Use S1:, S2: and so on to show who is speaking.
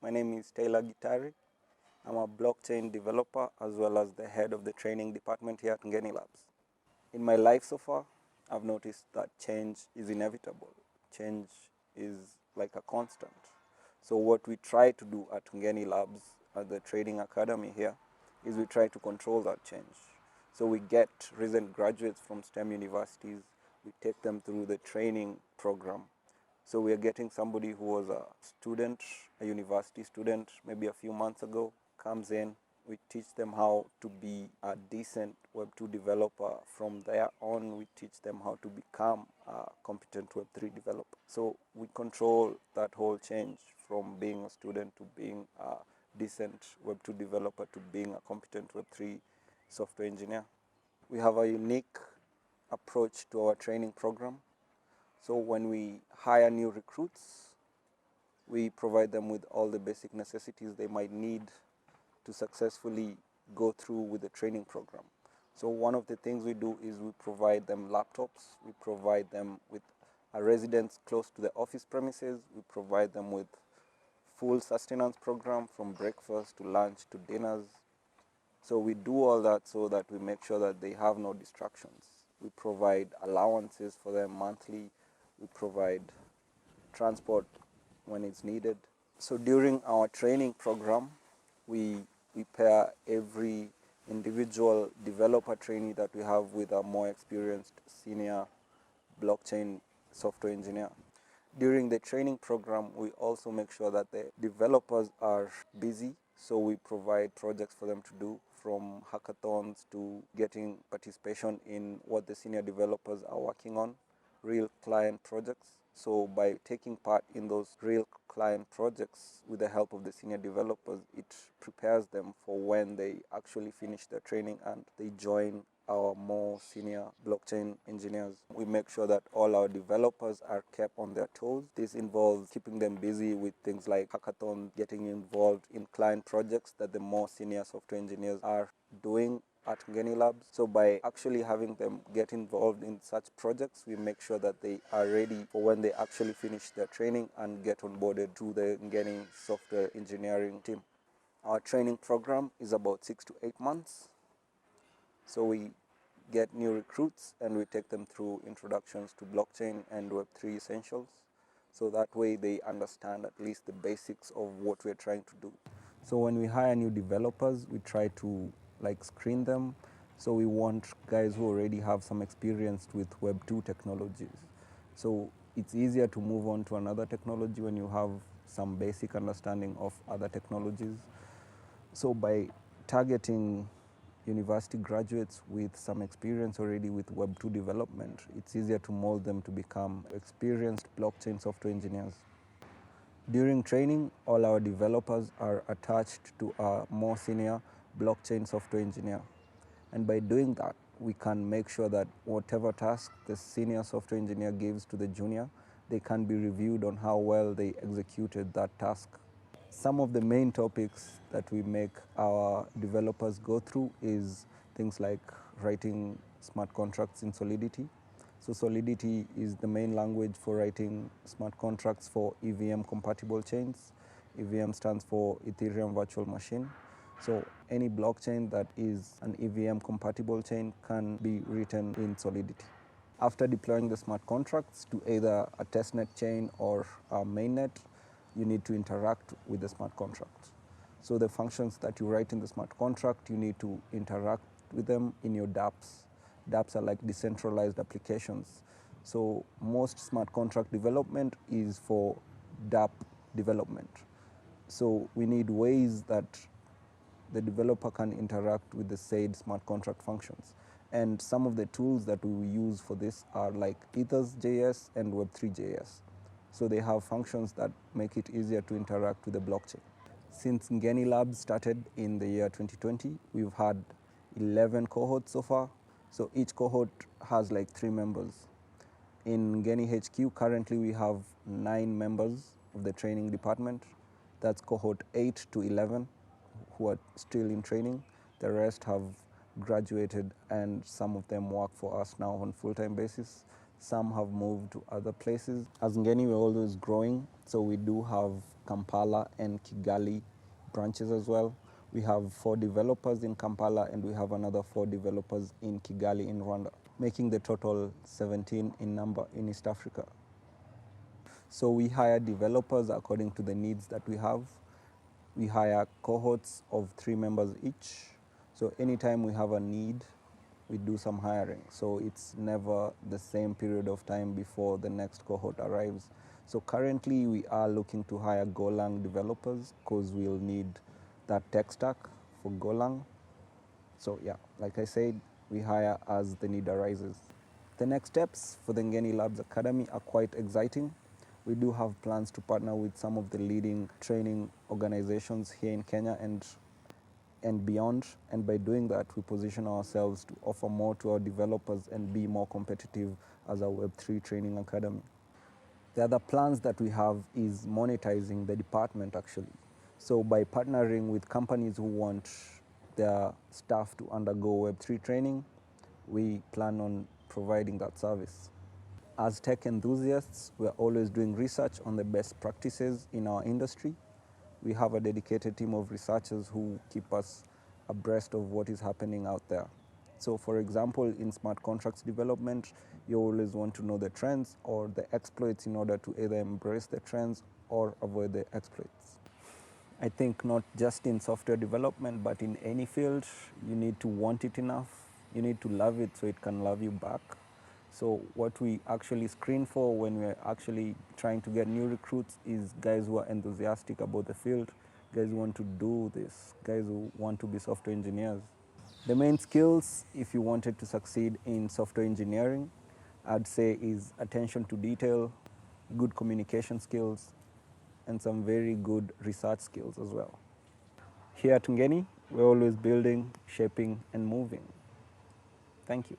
S1: My name is Taylor Gitari. I'm a blockchain developer as well as the head of the training department here at NGENI Labs. In my life so far, I've noticed that change is inevitable. Change is like a constant. So what we try to do at NGENI Labs, at the Trading Academy here, is we try to control that change. So we get recent graduates from STEM universities, we take them through the training program. So we are getting somebody who was a student, a university student, maybe a few months ago, comes in. We teach them how to be a decent Web2 developer. From there on, we teach them how to become a competent Web3 developer. So we control that whole change from being a student to being a decent Web2 developer to being a competent Web3 software engineer. We have a unique approach to our training program. So when we hire new recruits, we provide them with all the basic necessities they might need to successfully go through with the training program. So one of the things we do is we provide them laptops, we provide them with a residence close to the office premises, we provide them with full sustenance program from breakfast to lunch to dinners. So we do all that so that we make sure that they have no distractions. We provide allowances for them monthly. We provide transport when it's needed. So during our training program, we pair every individual developer trainee that we have with a more experienced senior blockchain software engineer. During the training program, we also make sure that the developers are busy. So we provide projects for them to do, from hackathons to getting participation in what the senior developers are working on, real client projects. So by taking part in those real client projects with the help of the senior developers, it prepares them for when they actually finish their training and they join our more senior blockchain engineers. We make sure that all our developers are kept on their toes. This involves keeping them busy with things like hackathons, getting involved in client projects that the more senior software engineers are doing at NGENI Labs. So by actually having them get involved in such projects, we make sure that they are ready for when they actually finish their training and get onboarded to the NGENI software engineering team. Our training program is about 6 to 8 months. So we get new recruits and we take them through introductions to blockchain and Web3 essentials. So that way they understand at least the basics of what we're trying to do. So when we hire new developers, we try to screen them. So we want guys who already have some experience with Web2 technologies. So it's easier to move on to another technology when you have some basic understanding of other technologies. So by targeting university graduates with some experience already with Web2 development, it's easier to mold them to become experienced blockchain software engineers. During training, all our developers are attached to a more senior blockchain software engineer. And by doing that, we can make sure that whatever task the senior software engineer gives to the junior, they can be reviewed on how well they executed that task. Some of the main topics that we make our developers go through is things like writing smart contracts in Solidity. So Solidity is the main language for writing smart contracts for EVM compatible chains. EVM stands for Ethereum Virtual Machine. So any blockchain that is an EVM compatible chain can be written in Solidity. After deploying the smart contracts to either a testnet chain or a mainnet, you need to interact with the smart contract. So the functions that you write in the smart contract, you need to interact with them in your dApps. dApps are like decentralized applications. So most smart contract development is for dApp development. So we need ways that the developer can interact with the said smart contract functions. And some of the tools that we use for this are like Ethers.js and Web3.js. So they have functions that make it easier to interact with the blockchain. Since NGENI Labs started in the year 2020, we've had 11 cohorts so far. So each cohort has 3 members. In NGENI HQ, currently we have 9 members of the training department. That's cohort 8 to 11 who are still in training. The rest have graduated and some of them work for us now on full-time basis. Some have moved to other places. As NGENI, we're always growing, so we do have Kampala and Kigali branches as well. We have 4 developers in Kampala and we have another 4 developers in Kigali in Rwanda, making the total 17 in number in East Africa. So we hire developers according to the needs that we have. We hire cohorts of 3 members each. So anytime we have a need, we do some hiring. So it's never the same period of time before the next cohort arrives. So currently we are looking to hire Golang developers because we'll need that tech stack for Golang. So yeah, like I said, we hire as the need arises. The next steps for the NGENI Labs Academy are quite exciting. We do have plans to partner with some of the leading training organizations here in Kenya and beyond. And by doing that, we position ourselves to offer more to our developers and be more competitive as a Web3 training academy. The other plans that we have is monetizing the department actually. So by partnering with companies who want their staff to undergo Web3 training, we plan on providing that service. As tech enthusiasts, we're always doing research on the best practices in our industry. We have a dedicated team of researchers who keep us abreast of what is happening out there. So for example, in smart contracts development, you always want to know the trends or the exploits in order to either embrace the trends or avoid the exploits. I think not just in software development, but in any field, you need to want it enough. You need to love it so it can love you back. So what we actually screen for when we're actually trying to get new recruits is guys who are enthusiastic about the field, guys who want to do this, guys who want to be software engineers. The main skills, if you wanted to succeed in software engineering, I'd say is attention to detail, good communication skills, and some very good research skills as well. Here at NGENI, we're always building, shaping, and moving. Thank you.